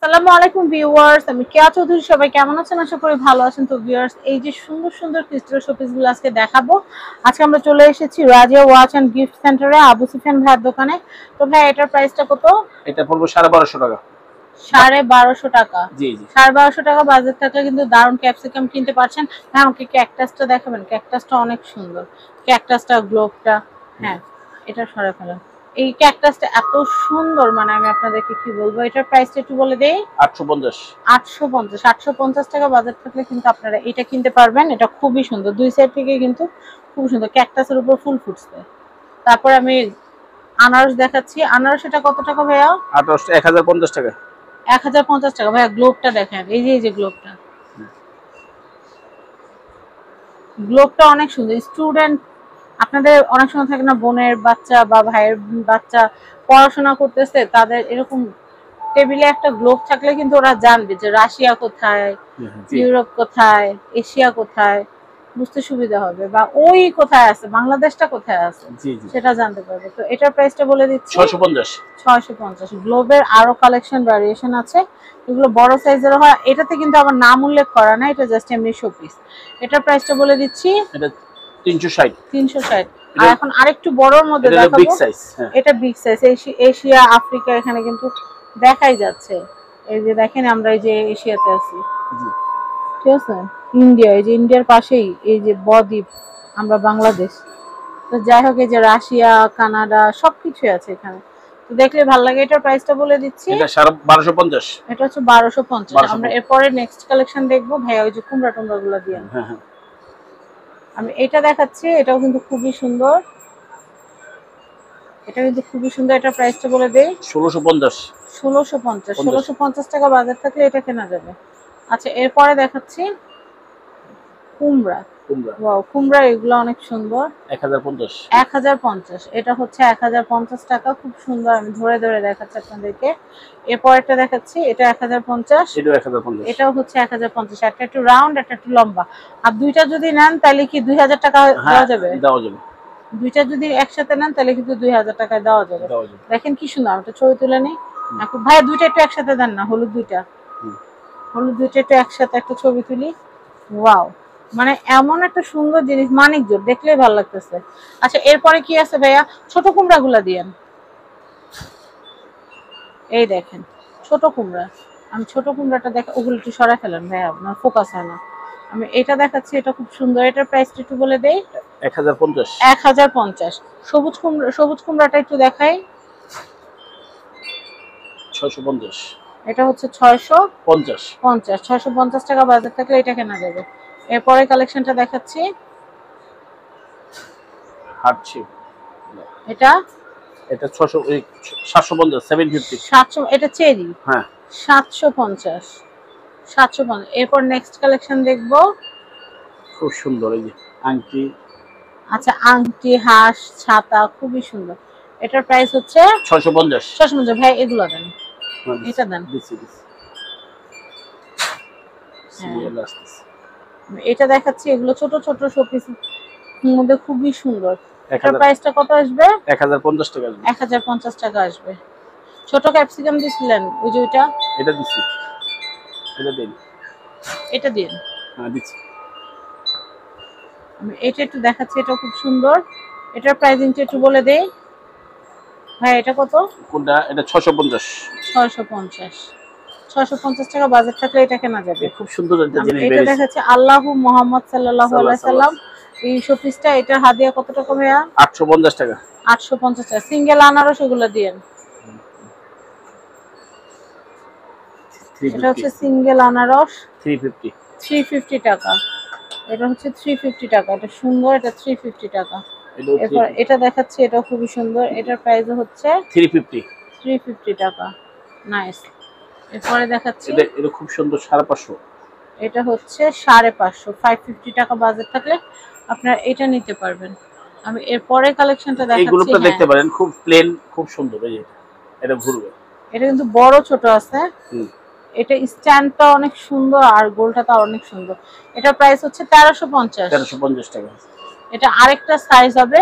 আসসালামু আলাইকুম ভিউয়ার্স, আমি কেয়া চৌধুরী। সবাই কেমন আছেন? আশা করি ভালো আছেন। তো ভিউয়ার্স, এই যে সুন্দর সুন্দর ক্রিস্টাল শোপিসগুলো আজকে দেখাবো। আজকে আমরা চলে এসেছি রাজিয়া ওয়াচ এন্ড গিফট সেন্টারে, আবু সুফিয়ান ভাইয়ের দোকানে। তো ভাই, এটার প্রাইসটা কত? এটা পড়বে 1250 টাকা। 1250 টাকা? জি জি, 1250 টাকা বাজেট থাকলে কিন্তু দারুণ ক্যাপসিকাম কিনতে পারছেন। হ্যাঁ, আমাকে ক্যাকটাসটা দেখাবেন? ক্যাকটাসটা অনেক সুন্দর, ক্যাকটাসটা গ্লোবটা। হ্যাঁ, এটা সরে ফেলেন। এই ক্যাকটাসটা এত সুন্দর, মানে আমি আপনাদেরকে কি বলবো। এটার প্রাইসটা একটু বলে দেই। 850। 850 টাকা বাজেট থাকলে কিন্তু আপনারা এটা কিনতে পারবেন। এটা খুবই সুন্দর, দুই সাইড থেকে কিন্তু খুব সুন্দর। ক্যাকটাসের উপর ফুল ফুটছে। তারপর আমি আনারস দেখাচ্ছি। আনারস এটা কত টাকা ভাইয়া? 1050 টাকা। 1050 টাকা। ভাইয়া গ্লোবটা দেখেন, এই যে গ্লোবটা, গ্লোবটা অনেক সুন্দর। স্টুডেন্ট, আপনাদের অনেক সময় থাকে না, বোনের বাচ্চা বা ভাইয়ের বাচ্চা পড়াশোনা করতেছে, তাদের এরকম টেবিলে একটা গ্লোব থাকলে কিন্তু ওরা জানবে যে রাশিয়া কোথায়, ইউরোপ কোথায়, এশিয়া কোথায়, বুঝতে সুবিধা হবে। বা ওই কোথায় আছে, বাংলাদেশটা কোথায় আছে, সেটা জানতে পারবে। তো এটার প্রাইসটা বলে দিচ্ছি, 650। গ্লোবের আরো কালেকশন ভ্যারিয়েশন আছে, এগুলো বড় সাইজের হয়। এটাতে কিন্তু আমার নাম উল্লেখ করা না, এটা জাস্ট এমনি শোপিস। এটার প্রাইসটা বলে দিচ্ছি, এটা 360। 360। আর এখন আরেকটু বড়র মধ্যে দেখাবো। এটা বিগ সাইজ, এশিয়া আফ্রিকা এখানে কিন্তু দেখাই যাচ্ছে। এই যে দেখেন, আমরা এই যে এশিয়াতে আছি, ঠিক আছে। ইন্ডিয়া, এই যে ইন্ডিয়ার পাশেই এই যে বদ্বীপ, আমরা বাংলাদেশ। তো যাই হোক, এই যে রাশিয়া, কানাডা সবকিছু আছে এখানে। তো দেখলে ভালো লাগে। এটার প্রাইসটা বলে দিচ্ছি, এটা 1250। এটা হচ্ছে 1250। আমরা এরপরে নেক্সট কালেকশন দেখবো। ভাইয়া ওই যে কুমড়া টুমড়া গুলো দিয়ে আমি এটা দেখাচ্ছি। এটাও কিন্তু খুবই সুন্দর, এটা কিন্তু খুবই সুন্দর। এটার প্রাইসটা বলে দেই, 1650। 1650 টাকা বাজার থাকলে এটা কেনা যাবে। আচ্ছা, এরপরে দেখাচ্ছি কুমড়া। ওয়াও, কুমড়া এগুলো অনেক সুন্দর। 1050। এটা হচ্ছে 1050 টাকা, খুব সুন্দর। আমি ধরে ধরে দেখাচ্ছি আপনাদেরকে। এরপর একটা দেখাচ্ছি, এটা 1050। এটাও হচ্ছে 1050। একটা একটু রাউন্ড, একটা একটু লম্বা। আর দুইটা যদি নেন তাহলে কি 2000 টাকা দেওয়া যাবে? দুইটা যদি একসাথে নেন তাহলে কিন্তু 2000 টাকায় দেওয়া যাবে। দেখেন কি সুন্দর। আমি একটা ছবি তুলে নিই। ভাই, দুইটা একটু একসাথে দেন না, হলুদ দুইটা একটু একসাথে একটা ছবি তুলি। ওয়াও, মানে এমন একটা সুন্দর জিনিস, মানিক জোর, দেখলেই ভালো লাগতেছে। আচ্ছা, এরপরে কি আছে ভাইয়া? ছোট কুমড়া গুলা দিয়েন। এই দেখেন ছোট কুমড়া। আমি ছোট কুমড়াটা দেখা, ওগুলো একটু সরাই ফেলেন ভাইয়া, আপনার ফোকাস হয় না। আমি এটা দেখাচ্ছি, এটা খুব সুন্দর। এটার প্রাইসটা একটু বলে দেই। 1050। সবুজ কুমড়াটা একটু দেখাই। 650। এটা হচ্ছে 650। 650 টাকা বাজার থাকলে এটা কেনা যাবে। এরপরে কালেকশনটা দেখাচ্ছি, এটা 750। 700। এটা চেরি, 750। এরপর নেক্সট কালেকশন দেখবো। খুব সুন্দর এই যে আংটি। আচ্ছা, আংটি, হাঁস, ছাতা, খুবই সুন্দর। এটার প্রাইস হচ্ছে 650। ভাই, এগুলো দেন, এটা দেন। এটা দেখাচ্ছি, এগুলো ছোট ছোট শোপিস মধ্যে খুবই সুন্দর। এটার প্রাইসটা কত আসবে? 1050 টাকা। 1050 টাকা আসবে। ছোট ক্যাপসিকাম দিছিলেন, ওই যে ওইটা, এটা দিছি, এটা দিন, এটা দিন। দিচ্ছি। আমি এটা একটু দেখাচ্ছি, এটা খুব সুন্দর। এটার প্রাইসিংটা একটু বলে দেই ভাই। এটা কত? কোনটা? এটা 650। 650 টাকা বাজেট থাকলে এটা কেনা যাবে। খুব সুন্দর একটা জিনিস। এটা দেখাচ্ছে আল্লাহু মুহাম্মদ সাল্লাল্লাহু আলাইহি সাল্লাম, এই শোপিসটা। এটা হাদিয়া কত টাকা ভাইয়া? 850 টাকা। 850 টাকা। সিঙ্গেল আনারস ওগুলো দিয়েন। এটা হচ্ছে সিঙ্গেল আনারস, 350 টাকা। এটা হচ্ছে 350 টাকা। এটা সুন্দর, এটা 350 টাকা। এরপর এটা দেখাচ্ছি, এটা খুবই সুন্দর। এটার প্রাইস হচ্ছে 350 টাকা। নাইস। এরপরে দেখাচ্ছি, এটা খুব সুন্দর, 550। এটা হচ্ছে 550। 550 টাকা বাজেট থাকলে আপনারা এটা নিতে পারবেন। আমি এরপরে কালেকশনটা দেখাচ্ছি। এই গ্রুপটা দেখতে পারেন, খুব প্লেন, খুব সুন্দর। এই এটা ঘুরবে। এটা কিন্তু বড় ছোট আছে। এটা স্ট্যান্ডটা অনেক সুন্দর, আর গোলটা অনেক সুন্দর। এটা প্রাইস হচ্ছে 1350 টাকা। এটা আরেকটা সাইজ হবে,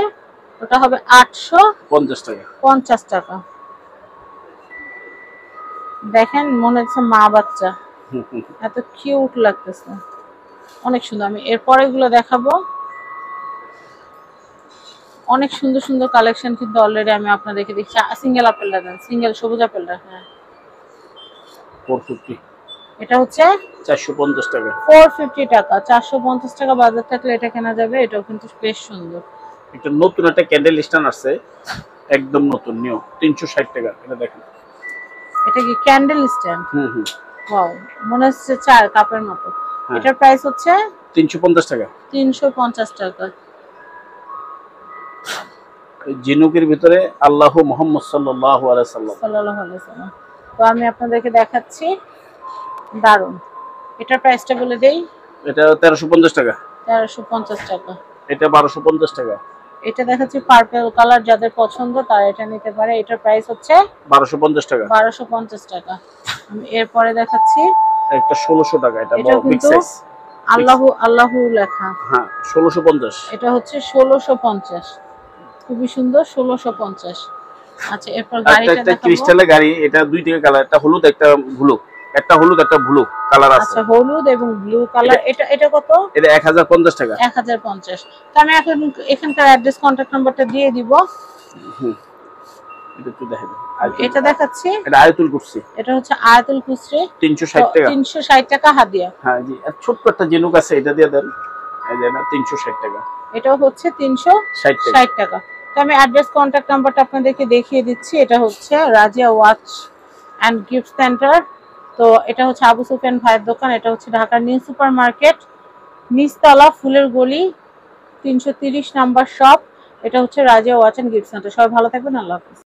ওটা হবে 850 টাকা। দেখেন মনে হচ্ছে মা বাচ্চা, এত কিউট লাগতেছে, অনেক সুন্দর। আমি এরপরে এগুলো দেখাবো। অনেক সুন্দর সুন্দর কালেকশন কিন্তু অলরেডি আমি আপনাদেরকে দিচ্ছি। সিঙ্গেল আপেলটা দেন, সিঙ্গেল সবুজ আপেলটা। হ্যাঁ 450, এটা হচ্ছে 450 টাকা। 450 টাকা, 450 টাকা বাজার থাকলে এটা কেনা যাবে। এটাও কিন্তু বেশ সুন্দর। একটা নতুন একটা ক্যান্ডেল স্ট্যান্ড আছে, একদম নতুন নিউ, 360 টাকা। এটা দেখেন, এটা কি ক্যান্ডেল স্ট্যান্ড? হুম। ওয়াও, মনে হচ্ছে চার কাপের মতো। হ্যাঁ। এটার প্রাইস হচ্ছে 350 টাকা। 350 টাকা। জিনুকের ভিতরে আল্লাহ মুহাম্মদ সাল্লাল্লাহু আলাইহি সাল্লাম। তো আমি আপনাদেরকে দেখাচ্ছি, দারুন। এটার প্রাইসটা বলে দেই। এটা 1350 টাকা। 1350 টাকা। এটা 1250 টাকা। এটা দেখাচ্ছি পার্পল কালার, যাদের পছন্দ তারা এটা নিতে পারে। এটার প্রাইস হচ্ছে 1250 টাকা। 1250 টাকা। আমি এরপরে দেখাচ্ছি, একটা 1600 টাকা। এটা বড় বিগ সাইজ, আল্লাহু লেখা। হ্যাঁ 1650। এটা হচ্ছে 1650, খুবই সুন্দর, 1650। আচ্ছা এরপর গাড়িটা দেখাবো। ক্রিস্টালের গাড়ি, এটা দুই টাকা কালার, একটা হলুদ একটা ব্লু, একটা হলুদ একটা ব্লু কালার আছে। আচ্ছা হলুদ এবং ব্লু কালার। এটা কত? এটা 1050 টাকা। 1050। তো আমি এখন এখানকার অ্যাড্রেস কন্টাক্ট নাম্বারটা দিয়ে দিব। এটা একটু দেখেন, এটা দেখাচ্ছি, এটা আয়াতুল কুরসি। এটা হচ্ছে আয়াতুল কুরসি, 360 টাকা। 360 টাকা হাদিয়া। হ্যাঁ জি, আর ছোট্ট একটা জিনুক আছে, এটা দিয়ে দেন। এই যে না 360 টাকা। এটাও হচ্ছে 360 টাকা। তো আমি অ্যাড্রেস কন্টাক্ট নাম্বারটা আপনাদেরকে দেখিয়ে দিচ্ছি। এটা হচ্ছে Razia watch and gift centre. তো এটা হচ্ছে আবু সুফিয়ান ভাইয়ের দোকান। এটা হচ্ছে ঢাকার নিউ সুপার মার্কেট, নিচতলা, ফুলের গলি, 330 নাম্বার শপ। এটা হচ্ছে Razia watch and gift centre. সবাই ভালো থাকবেন, আল্লাহ হাফেজ।